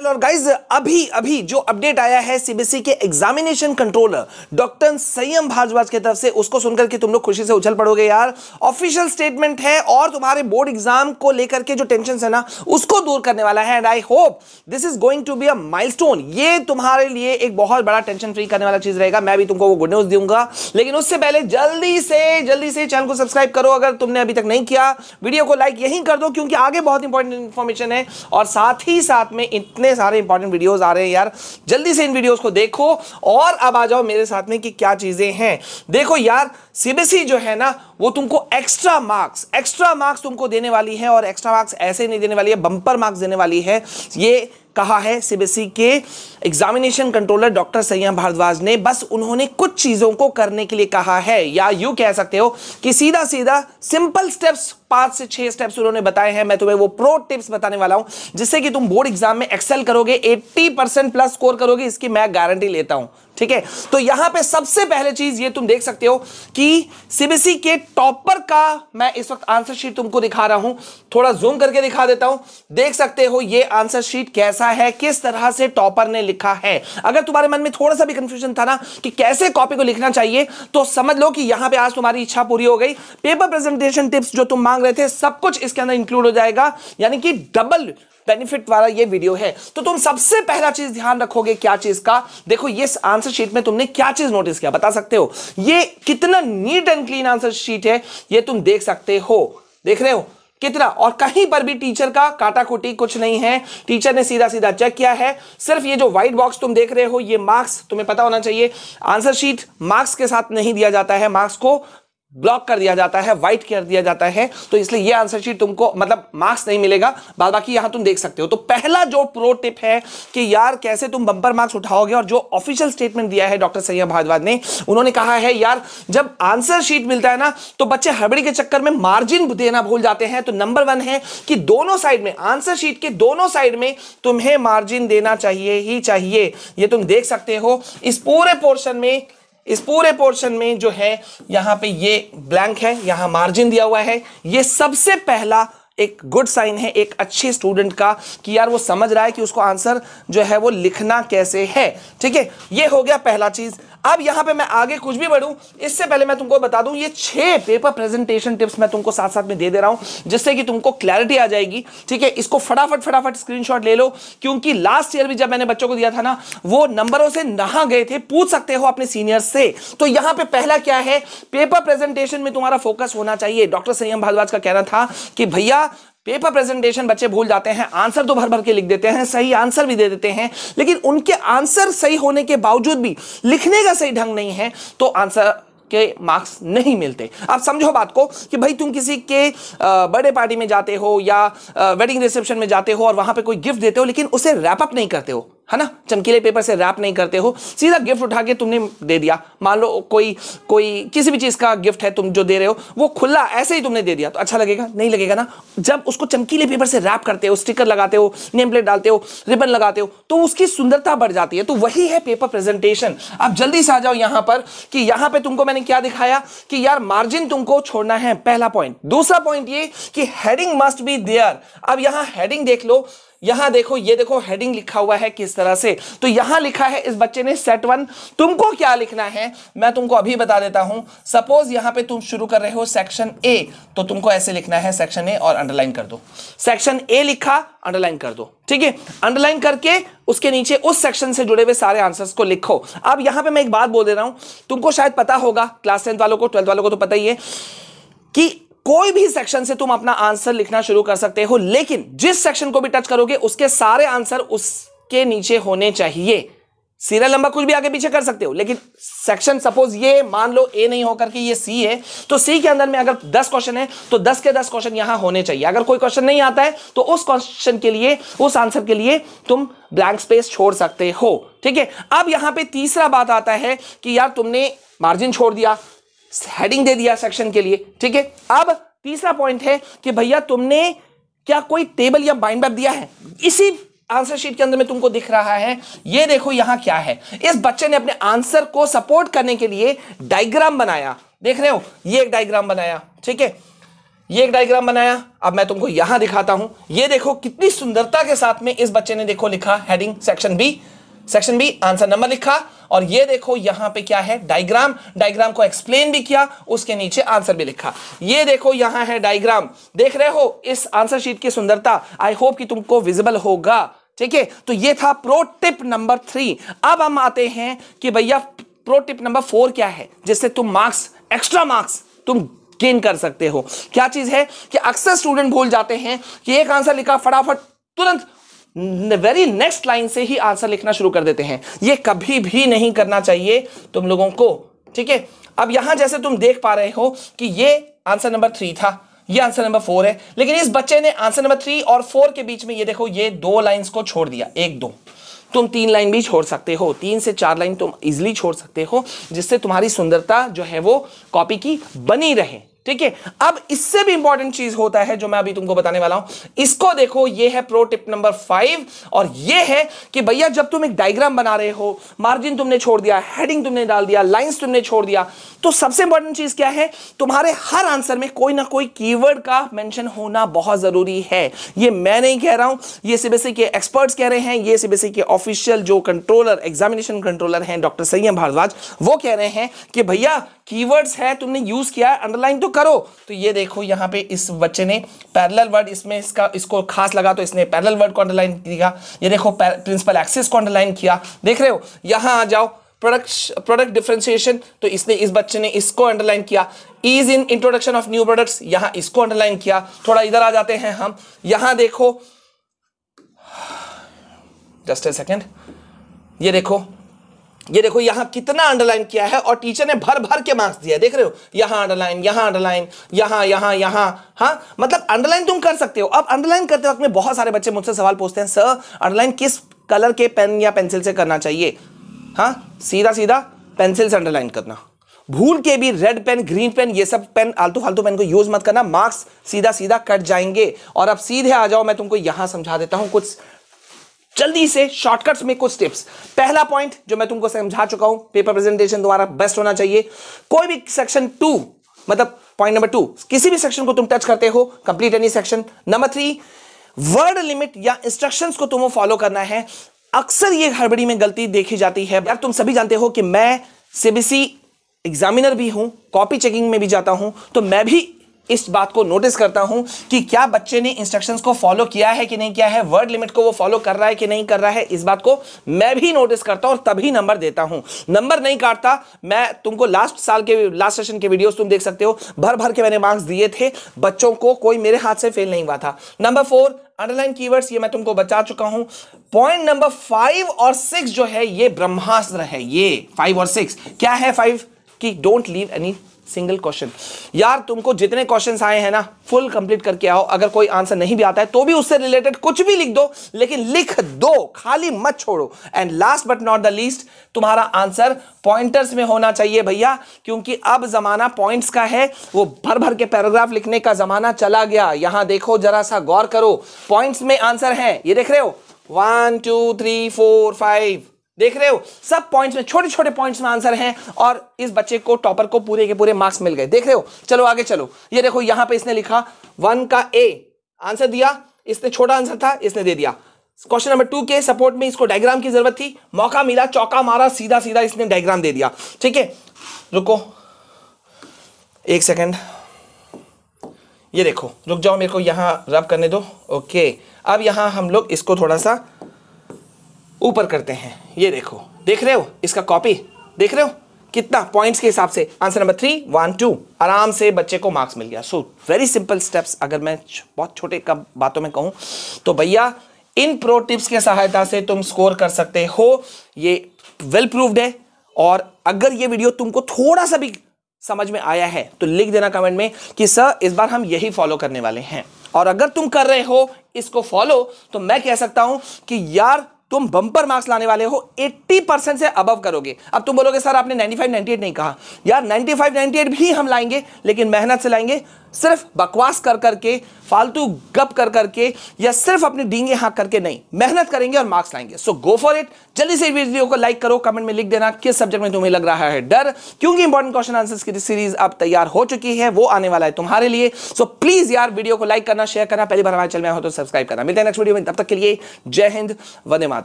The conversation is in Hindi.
और गाइज अभी अभी जो अपडेट आया है सीबीएसई के एग्जामिनेशन कंट्रोलर डॉक्टर संयम भारद्वाज की तरफ से, उसको सुनकर के तुम लोग खुशी से उछल पड़ोगे यार। ऑफिशियल स्टेटमेंट है और तुम्हारे बोर्ड एग्जाम को लेकर के जो टेंशन है ना उसको दूर करने वाला है। And I hope this is going to be a milestone. ये तुम्हारे लिए एक बहुत बड़ा टेंशन फ्री करने वाला चीज रहेगा। मैं भी तुमको वो गुड न्यूज दूंगा, लेकिन उससे पहले जल्दी से चैनल को सब्सक्राइब करो अगर तुमने अभी तक नहीं किया। वीडियो को लाइक यहीं कर दो क्योंकि आगे बहुत इंपॉर्टेंट इंफॉर्मेशन है और साथ ही साथ में इतने सारे इंपॉर्टेंट वीडियोस आ रहे हैं यार। जल्दी से इन वीडियोस को देखो और अब आ जाओ मेरे साथ में कि क्या चीजें हैं। देखो यार, सीबीएसई जो है ना वो तुमको एक्स्ट्रा मार्क्स तुमको देने वाली है और एक्स्ट्रा मार्क्स ऐसे नहीं देने वाली है, बंपर मार्क्स देने वाली है। ये कहा है सीबीएसई के एग्जामिनेशन कंट्रोलर डॉक्टर संयम भारद्वाज ने। बस उन्होंने कुछ चीजों को करने के लिए कहा है, या यूं कह सकते हो कि सीधा सिंपल स्टेप्स 5 से 6 स्टेप्स उन्होंने बताए हैं। मैं तुम्हें वो प्रो टिप्स बताने वाला हूं जिससे कि तुम बोर्ड एग्जाम में एक्सेल करोगे, 80% प्लस स्कोर करोगे, इसकी मैं गारंटी लेता हूं। ठीक है, तो यहां पे सबसे पहले चीज ये तुम देख सकते हो कि सीबीएसई के टॉपर का मैं इस वक्त आंसर शीट तुमको दिखा रहा हूं। थोड़ा जूम करके दिखा देता हूं, देख सकते हो ये आंसर शीट कैसा है, किस तरह से टॉपर ने लिखा है। अगर तुम्हारे मन में थोड़ा सा भी कंफ्यूजन था ना कि कैसे कॉपी को लिखना चाहिए, तो समझ लो कि यहां पे आज तुम्हारी इच्छा पूरी हो गई। पेपर प्रेजेंटेशन टिप्स जो तुम मांग रहे थे सब कुछ इसके अंदर इंक्लूड हो जाएगा, यानी कि डबल बेनिफिट वाला ये वीडियो है। तो तुम सबसे पहला चीज ध्यान रखोगे क्या चीज का, देखो ये आंसर शीट में तुमने क्या चीज नोटिस किया बता सकते हो। ये कितना neat and clean answer sheet है ये तुम देख सकते हो, देख रहे हो कितना। और कहीं पर भी टीचर का काटाकुटी कुछ नहीं है, टीचर ने सीधा चेक किया है। सिर्फ ये जो व्हाइट बॉक्स तुम देख रहे हो ये मार्क्स, तुम्हें पता होना चाहिए आंसर शीट मार्क्स के साथ नहीं दिया जाता है, मार्क्स को ब्लॉक कर दिया जाता है, वाइट कर दिया जाता है। तो इसलिए ये आंसर शीट तुमको मतलब मार्क्स नहीं मिलेगा, बाद बाकी यहां तुम देख सकते हो। तो पहला जो प्रो टिप है कि यार कैसे तुम बंपर मार्क्स उठाओगे, और जो ऑफिशियल स्टेटमेंट दिया है डॉक्टर संयम भारद्वाज ने, उन्होंने कहा है यार जब आंसर शीट मिलता है ना तो बच्चे हड़बड़ी के चक्कर में मार्जिन देना भूल जाते हैं। तो नंबर 1 है कि दोनों साइड में, आंसर शीट के दोनों साइड में तुम्हें मार्जिन देना चाहिए ही चाहिए। ये तुम देख सकते हो इस पूरे पोर्शन में जो है यहां पे ये ब्लैंक है, यहां मार्जिन दिया हुआ है। ये सबसे पहला एक गुड साइन है एक अच्छे स्टूडेंट का कि यार वो समझ रहा है कि उसको आंसर जो है वो लिखना कैसे है। ठीक है, ये हो गया पहला चीज। अब यहां पे मैं आगे कुछ भी बढ़ूं इससे पहले मैं तुमको बता दूं, ये 6 पेपर प्रेजेंटेशन टिप्स मैं तुमको साथ साथ में दे दे रहा हूं जिससे कि तुमको क्लैरिटी आ जाएगी। ठीक है, इसको फटाफट स्क्रीनशॉट ले लो, क्योंकि लास्ट ईयर भी जब मैंने बच्चों को दिया था ना वो नंबरों से नहा गए थे। पूछ सकते हो अपने सीनियर से। तो यहां पे पहला क्या है, पेपर प्रेजेंटेशन में तुम्हारा फोकस होना चाहिए। डॉक्टर संयम भारद्वाज का कहना था कि भैया पेपर प्रेजेंटेशन बच्चे भूल जाते हैं, आंसर तो भर भर के लिख देते हैं, सही आंसर भी दे देते हैं, लेकिन उनके आंसर सही होने के बावजूद भी लिखने का सही ढंग नहीं है तो आंसर के मार्क्स नहीं मिलते। आप समझो बात को कि भाई तुम किसी के बर्थडे पार्टी में जाते हो या वेडिंग रिसेप्शन में जाते हो और वहां पे कोई गिफ्ट देते हो, लेकिन उसे रैप अप नहीं करते हो, है ना, चमकीले पेपर से रैप नहीं करते हो, सीधा गिफ्ट उठा के तुमने दे दिया। मान लो कोई किसी भी चीज का गिफ्ट है तुम जो दे रहे हो वो खुला ऐसे ही तुमने दे दिया, तो अच्छा लगेगा? नहीं लगेगा ना। जब उसको चमकीले पेपर से रैप करते हो, स्टिकर लगाते हो, नेम प्लेट डालते हो, रिबन लगाते हो, तो उसकी सुंदरता बढ़ जाती है। तो वही है पेपर प्रेजेंटेशन। आप जल्दी से आ जाओ यहां पर कि यहां पे तुमको मैंने क्या दिखाया कि यार मार्जिन तुमको छोड़ना है, पहला पॉइंट। दूसरा पॉइंट ये कि हेडिंग मस्ट बी देयर। अब यहां हेडिंग देख लो, यहां देखो, ये देखो हेडिंग लिखा हुआ है किस तरह से। तो यहां लिखा है इस बच्चे ने सेट 1। तुमको क्या लिखना है मैं तुमको अभी बता देता हूं। सपोज यहां पे तुम शुरू कर रहे हो सेक्शन ए, तो तुमको ऐसे लिखना है सेक्शन ए और अंडरलाइन कर दो। सेक्शन ए लिखा, अंडरलाइन कर दो। ठीक है, अंडरलाइन करके उसके नीचे उस सेक्शन से जुड़े हुए सारे आंसर्स को लिखो। अब यहां पे मैं एक बात बोल दे रहा हूं, तुमको शायद पता होगा, क्लास 10 वालों को, 12 वालों को तो पता ही है कि कोई भी सेक्शन से तुम अपना आंसर लिखना शुरू कर सकते हो, लेकिन जिस सेक्शन को भी टच करोगे उसके सारे आंसर उसके नीचे होने चाहिए। सीरियल नंबर कुछ भी आगे पीछे कर सकते हो, लेकिन सेक्शन सपोज ये मान लो ए नहीं होकर के ये सी है, तो सी के अंदर में अगर 10 क्वेश्चन है तो 10 के 10 क्वेश्चन यहां होने चाहिए। अगर कोई क्वेश्चन नहीं आता है तो उस क्वेश्चन के लिए, उस आंसर के लिए तुम ब्लैंक स्पेस छोड़ सकते हो। ठीक है, अब यहां पे तीसरा बात आता है कि यार तुमने मार्जिन छोड़ दिया, हेडिंग दे दिया सेक्शन के लिए। ठीक है, अब तीसरा पॉइंट है कि भैया तुमने क्या कोई टेबल या बाइंड मैप दिया है? इसी आंसर शीट के अंदर में तुमको दिख रहा है, ये देखो यहां क्या है। इस बच्चे ने अपने आंसर को सपोर्ट करने के लिए डायग्राम बनाया, देख रहे हो, ये एक डायग्राम बनाया। ठीक है, ये एक डायग्राम बनाया, अब मैं तुमको यहां दिखाता हूं। ये देखो कितनी सुंदरता के साथ में इस बच्चे ने देखो लिखा heading section B answer number लिखा, और ये देखो यहां पे क्या है डायग्राम को एक्सप्लेन भी किया, उसके नीचे आंसर भी लिखा। ये देखो यहां है डायग्राम, देख रहे हो इस आंसर शीट की सुंदरता, आई होप कि तुमको विजिबल होगा। ठीक है, तो ये था प्रो टिप नंबर 3। अब हम आते हैं कि भैया प्रो टिप नंबर 4 क्या है, जिससे तुम एक्स्ट्रा मार्क्स तुम गेन कर सकते हो। क्या चीज है कि अक्सर स्टूडेंट भूल जाते हैं कि एक आंसर लिखा, फटाफट तुरंत वेरी नेक्स्ट लाइन से ही आंसर लिखना शुरू कर देते हैं। ये कभी भी नहीं करना चाहिए तुम लोगों को। ठीक है, अब यहां जैसे तुम देख पा रहे हो कि ये आंसर नंबर 3 था, ये आंसर नंबर 4 है, लेकिन इस बच्चे ने आंसर नंबर 3 और 4 के बीच में ये देखो ये 2 लाइंस को छोड़ दिया, 1 2। तुम 3 लाइन भी छोड़ सकते हो, 3 से 4 लाइन तुम इजिली छोड़ सकते हो, जिससे तुम्हारी सुंदरता जो है वो कॉपी की बनी रहे। ठीक है, अब इससे भी इंपॉर्टेंट चीज होता है जो मैं अभी तुमको बताने वाला हूं। इसको देखो, ये है प्रो टिप नंबर 5, और ये है कि भैया जब तुम एक डायग्राम बना रहे हो, मार्जिन तुमने छोड़ दिया, हेडिंग तुमने डाल दिया, लाइंस तुमने छोड़ दिया, तो सबसे इंपॉर्टेंट चीज क्या है, तुम्हारे हर आंसर में कोई ना कोई कीवर्ड का मेंशन होना बहुत जरूरी है। ये मैं नहीं कह रहा हूं, ये सीबीएसई के एक्सपर्ट्स कह रहे हैं, ये सीबीएसई के ऑफिशियल जो कंट्रोलर, एग्जामिनेशन कंट्रोलर हैं डॉक्टर संयम भारद्वाज, वो कह रहे हैं कि भैया कीवर्ड्स है, तुमने यूज किया, अंडरलाइन तो करो। तो ये देखो यहां पे इस बच्चे ने पैरेलल वर्ड, इसमें इसको खास लगा तो इसने पैरेलल वर्ड को अंडरलाइन किया। ये देखो प्रिंसिपल एक्सिस को अंडरलाइन किया, देख रहे हो। यहां आ जाओ प्रोडक्ट डिफरेंशिएशन, तो इसने इस बच्चे ने इसको अंडरलाइन किया। Ease in introduction of new products, यहां इसको अंडरलाइन किया। थोड़ा इधर आ जाते हैं हम, यहां देखो, जस्ट ए सेकेंड, ये देखो यहां कितना अंडरलाइन किया है, और टीचर ने भर भर के मार्क्स दिया है, देख रहे हो। यहां अंडरलाइन, यहां, हाँ, मतलब अंडरलाइन तुम कर सकते हो। अब अंडरलाइन करते वक्त में बहुत सारे बच्चे मुझसे सवाल पूछते हैं, सर अंडरलाइन किस कलर के पेन या पेंसिल से करना चाहिए? हाँ, सीधा पेंसिल से अंडरलाइन करना, भूल के भी रेड पेन, ग्रीन पेन, ये सब पेन, आलतू फालतू पेन को यूज मत करना, मार्क्स सीधा कट जाएंगे। और अब सीधे आ जाओ, मैं तुमको यहां समझा देता हूं कुछ जल्दी से शॉर्टकट्स में कुछ टिप्स। पहला पॉइंट जो मैं तुमको समझा चुका हूं, पेपर प्रेजेंटेशन तुम्हारा बेस्ट होना चाहिए। कोई भी सेक्शन 2, मतलब पॉइंट नंबर 2, किसी भी सेक्शन को तुम टच करते हो, complete any section. Number 3, word limit या इंस्ट्रक्शंस को तुम्हें फॉलो करना है। अक्सर ये हड़बड़ी में गलती देखी जाती है यार। तुम सभी जानते हो कि मैं सीबीएसई एग्जामिनर भी हूं, कॉपी चेकिंग में भी जाता हूं, तो मैं भी इस बात को नोटिस करता हूं कि क्या बच्चे ने इंस्ट्रक्शंस को फॉलो किया है कि नहीं किया है, वर्ड लिमिट को वो फॉलो कर रहा है कि नहीं कर रहा है, इस बात को मैं भी नोटिस करता हूं और तभी नंबर देता हूं। नंबर नहीं काटता मैं। तुमको लास्ट सेशन के वीडियोस तुम देख सकते हो, भर भर के मैंने मार्क्स दिए थे बच्चों को, कोई मेरे हाथ से फेल नहीं हुआ था। नंबर 4, अंडरलाइन कीवर्ड्स, ये मैं तुमको बता चुका हूं। पॉइंट नंबर 5 और 6 जो है ये ब्रह्मास्त्र है। ये 5 और 6 क्या है? 5 कि don't leave any single question. यार तुमको जितने क्वेश्चंस आए हैं ना, फुल कंप्लीट करके आओ। अगर कोई आंसर नहीं भी आता है तो भी उससे रिलेटेड कुछ भी लिख दो, लेकिन लिख दो, खाली मत छोड़ो। And last but not the least, तुम्हारा आंसर पॉइंटर्स में होना चाहिए भैया, क्योंकि अब जमाना पॉइंट्स का है। वो भर भर के पैराग्राफ लिखने का जमाना चला गया। यहां देखो, जरा सा गौर करो, पॉइंट्स में आंसर है, ये देख रहे हो, 1 2 3 4 5, देख रहे हो, सब पॉइंट्स में, छोटे छोटे पॉइंट्स में आंसर हैं। और इस बच्चे को, टॉपर को, पूरे के पूरे मार्क्स मिल गए, देख रहे हो। चलो आगे चलो, ये देखो यहां पे इसने लिखा 1 का ए आंसर दिया, इसने छोटा आंसर था, इसने दे दिया। क्वेश्चन नंबर 2 के सपोर्ट में इसको डायग्राम की जरूरत थी, मौका मिला, चौका मारा, सीधा सीधा इसने डायग्राम दे दिया। ठीक है, रुको 1 सेकेंड, ये देखो, रुक जाओ, मेरे को यहां रब करने दो। ओके, अब यहां हम लोग इसको थोड़ा सा ऊपर करते हैं। ये देखो, देख रहे हो, इसका कॉपी देख रहे हो, कितना पॉइंट्स के हिसाब से आंसर नंबर 3 1 2, आराम से बच्चे को मार्क्स मिल गया। So very simple steps. अगर मैं बहुत छोटे कम बातों में कहूं तो भैया इन प्रो टिप्स के सहायता से तुम स्कोर कर सकते हो। ये वेल प्रूव्ड है। और अगर ये वीडियो तुमको थोड़ा सा भी समझ में आया है तो लिख देना कमेंट में कि सर इस बार हम यही फॉलो करने वाले हैं। और अगर तुम कर रहे हो इसको फॉलो, तो मैं कह सकता हूं कि यार तुम बंपर मार्क्स लाने वाले हो, 80% से अबव करोगे। अब तुम बोलोगे सर आपने 95 98 नहीं कहा, यार 95 98 भी हम लाएंगे, लेकिन मेहनत से लाएंगे, सिर्फ बकवास कर करके, फालतू गप कर करके, या सिर्फ अपनी डींगे हाँक करके नहीं, मेहनत करेंगे और मार्क्स लाएंगे। सो गो फॉर इट। जल्दी से वीडियो को लाइक करो, कमेंट में लिख देना किस सब्जेक्ट में तुम्हें लग रहा है डर, क्योंकि इंपॉर्टेंट क्वेश्चन आंसर्स की सीरीज अब तैयार हो चुकी है, वो आने वाला है तुम्हारे लिए। सो प्लीज यार वीडियो को लाइक करना, शेयर करना, पहली बार हमारे चैनल में हो तो सब्सक्राइब करना। मिलते हैं नेक्स्ट वीडियो में, तब तक के लिए जय हिंद, वंदे मातरम।